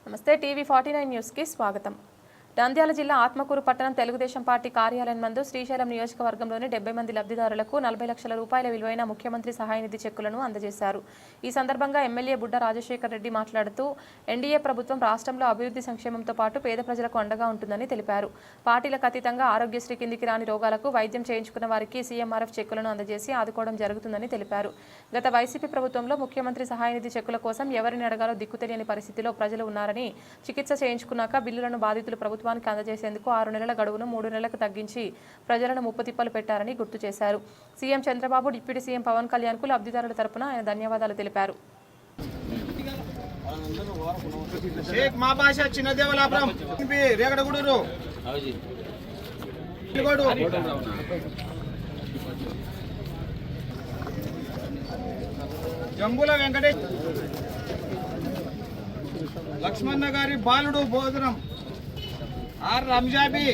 నమస్తే TV 49 news కి స్వాగతం. నంద్యాల జిల్లా ఆత్మకూరు పట్టణం తెలుగుదేశం పార్టీ కార్యాలయం నందు శ్రీశైలం నియోజకవర్గంలోని 70 మంది లబ్ధిదారులకు 40 లక్షల రూపాయల విలువైన ముఖ్యమంత్రి సహాయ నిధి చెక్కులను అందజేశారు. ఈ సందర్భంగా ఎమ్మెల్యే బుడ్డ రాజశేఖర్ రెడ్డి మాట్లాడుతూ ఎన్డీఏ ప్రభుత్వం రాష్ట్రంలో అభివృద్ధి సంక్షేమంతో పాటు పేద ప్రజలకు అండగా ఉంటుందని తెలిపారు. పార్టీలకు అతీతంగా ఆరోగ్యశ్రీ కిందికి రాని రోగాలకు వైద్యం చేయించుకున్న వారికి సీఎంఆర్ఎఫ్ చెక్కులను అందజేసి ఆదుకోవడం జరుగుతుందని తెలిపారు. గత వైసీపీ ప్రభుత్వంలో ముఖ్యమంత్రి సహాయ నిధి చెక్కుల కోసం ఎవరిని అడగాలో దిక్కుతెలియని పరిస్థితిలో ప్రజలు ఉన్నారని, చికిత్స చేయించుకున్నాక బిల్లులను బాధితులు ప్రభుత్వానికి అందజేసేందుకు 6 నెలల గడువును 3 నెలలకు తగ్గించి ప్రజలను ముప్పుతిప్పలు పెట్టారని గుర్తు చేశారు. CM Chandrababu, deputy CM Pawan కళ్యాణ్కు లబ్ధిదారుల తరపున ఆయన ధన్యవాదాలు తెలిపారు. జంబుల వెంకటేష్ లక్ష్మణ గారి బాలుడు భోజనం ఆర్ రంజాబీ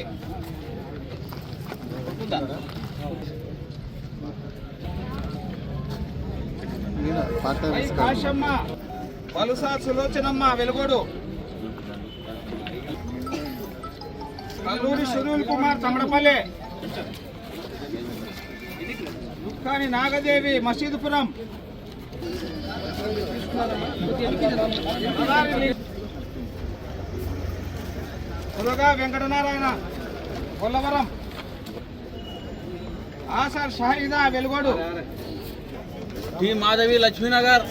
కాశమ్మ వలుసా సులోచనమ్మ వెలుగోడు కల్లూరి సునీల్ కుమార్ తమడపల్లి దుఃఖాని నాగదేవి మసీదుపురం మురుగా వెంకటనారాయణ కొల్లవరం ఆసార్ షాహిదా వెలుగోడు టీ మాధవి లక్ష్మీనగర్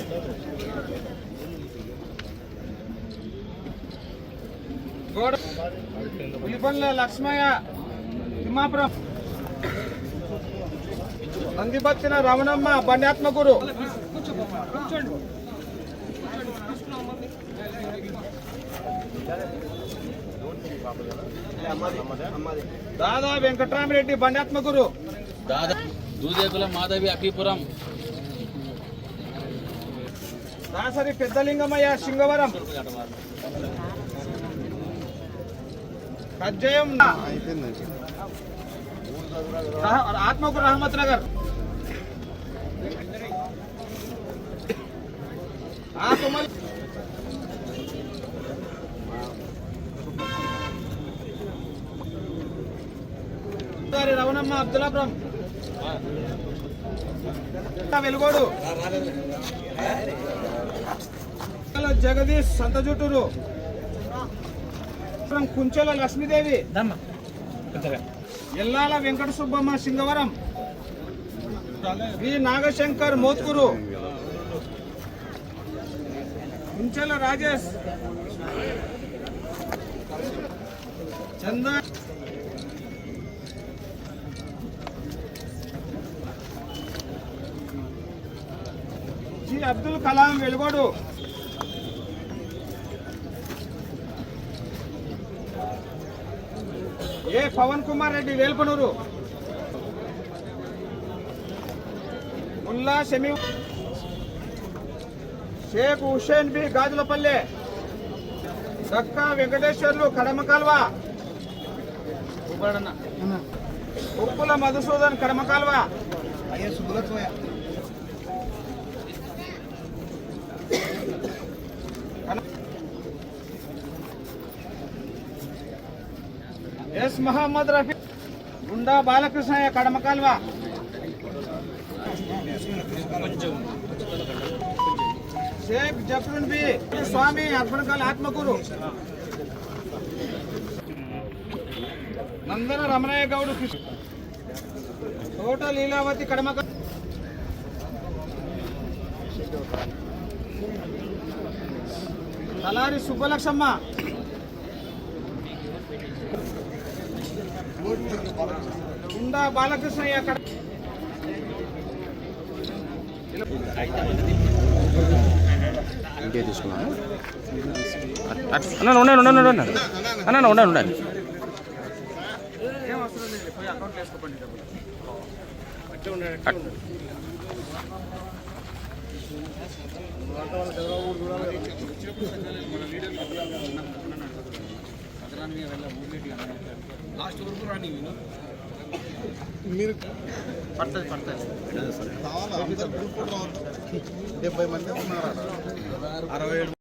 పులిపల్ల లక్ష్మయ్య తిమ్మాపురం నందిబత్తిన రమణమ్మ బండాత్మగురు దాదా వెంకట్రామిరెడ్డి బండాత్మగురు దాదా దూదేకుల మాధవి అఖీపురం దాసరి పెద్దలింగమయ్య సింగవరం కజ్జయం Atmakur Rahmat Nagar Ravanamma Abdullapuram Velugodu Jagadish Santajuturu Kunchela Lakshmidevi Ellala Venkata Subbamma Singavaram V Nagashankar Mothkur Kunchela Rajesh Chandra G Abdul Kalam Velugodu A Pawan Kumar Reddy వేల్పనూరు Mullah Shami Sheikh Hussain B Gajulapalle దక్కా Venkateswarlu కడమ Kalva ఉప్పుల Madhusudan కడమ Kalva yes Mohammed Rafi గుండా బాలకృష్ణయ్య కడమ కాల్వ షేక్ జఫరున్ బి స్వామి అర్పణకాల ఆత్మకూరు నందన రమణయ్య గౌడ్ తోట లీలావతి కడమ తలారి సుబ్బలక్ష్మ గుండా బాలకృష్ణయ్య ఇంకే తీసుకున్నా ఉండండి ఉండండి ఏం అవసరం లేదు, పోయి అకౌంట్లో వేసుకోండి డబ్బులు. లాస్ట్ వరకు రాని మీరు పడుతుంది 70 మంది ఉన్నారు. 67